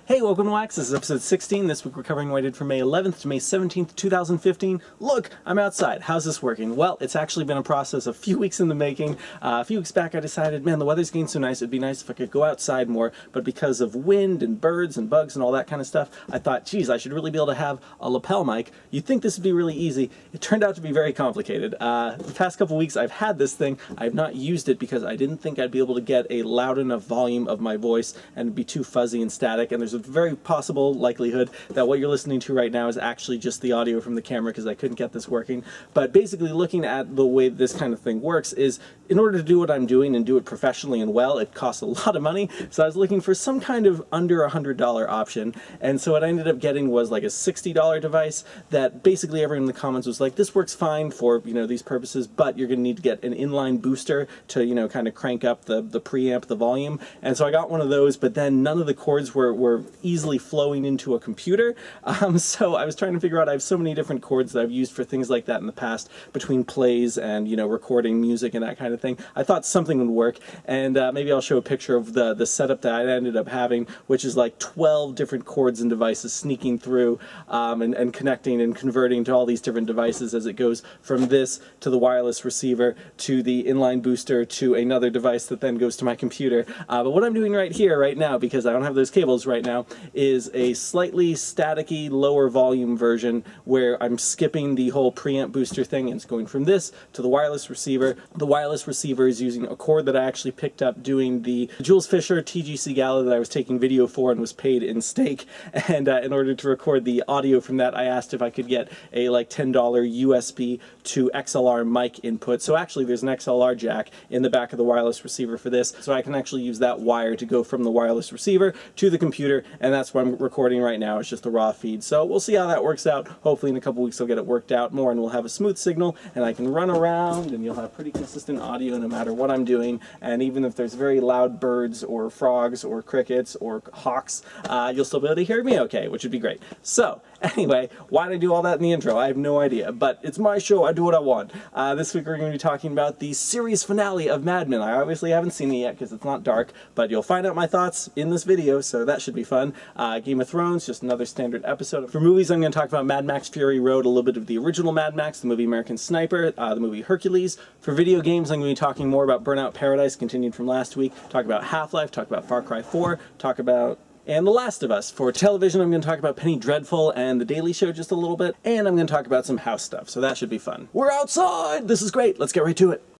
Hey, welcome to WACTS. This is episode 16. This week we're covering what I did from May 11th to May 17th, 2015. Look, I'm outside. How's this working? Well, it's actually been a process a few weeks in the making. A few weeks back I decided, man, the weather's getting so nice, it'd be nice if I could go outside more, but because of wind and birds and bugs and all that kind of stuff, I thought, geez, I should really be able to have a lapel mic. You'd think this would be really easy. It turned out to be very complicated. The past couple weeks I've had this thing. I've not used it because I didn't think I'd be able to get a loud enough volume of my voice and it'd be too fuzzy and static, and there's a very possible likelihood that what you're listening to right now is actually just the audio from the camera because I couldn't get this working. But basically, looking at the way this kind of thing works is, in order to do what I'm doing and do it professionally and well, it costs a lot of money. So I was looking for some kind of under $100 option, and so what I ended up getting was like a $60 device that basically everyone in the comments was like, this works fine for, you know, these purposes, but you're going to need to get an inline booster to, you know, kind of crank up the preamp, the volume. And so I got one of those, but then none of the cords were easily flowing into a computer. So I was trying to figure out, I have so many different cords that I've used for things like that in the past, between plays and, you know, recording music and that kind of thing. I thought something would work, and maybe I'll show a picture of the setup that I ended up having, which is like 12 different cords and devices sneaking through and connecting and converting to all these different devices as it goes from this to the wireless receiver to the inline booster to another device that then goes to my computer. But what I'm doing right here, right now, because I don't have those cables right now, is a slightly staticky, lower volume version where I'm skipping the whole preamp booster thing and it's going from this to the wireless receiver. The wireless receiver is using a cord that I actually picked up doing the Jules Fisher TGC Gala that I was taking video for and was paid in steak. And in order to record the audio from that, I asked if I could get a like $10 USB to XLR mic input. So actually there's an XLR jack in the back of the wireless receiver for this, so I can actually use that wire to go from the wireless receiver to the computer, and that's what I'm recording right now. It's just a raw feed. So we'll see how that works out. Hopefully in a couple weeks I'll get it worked out more and we'll have a smooth signal and I can run around and you'll have pretty consistent audio no matter what I'm doing. And even if there's very loud birds or frogs or crickets or hawks, you'll still be able to hear me okay, which would be great. So anyway, why did I do all that in the intro? I have no idea, but it's my show. I do what I want. This week we're going to be talking about the series finale of Mad Men. I obviously haven't seen it yet because it's not dark, but you'll find out my thoughts in this video, so that should be fun. Game of Thrones, just another standard episode. For movies, I'm going to talk about Mad Max Fury Road, a little bit of the original Mad Max, the movie American Sniper, the movie Hercules. For video games, I'm going to be talking more about Burnout Paradise, continued from last week, talk about Half-Life, talk about Far Cry 4, talk about and The Last of Us. For television, I'm going to talk about Penny Dreadful and The Daily Show just a little bit, and I'm going to talk about some house stuff, so that should be fun. We're outside! This is great! Let's get right to it.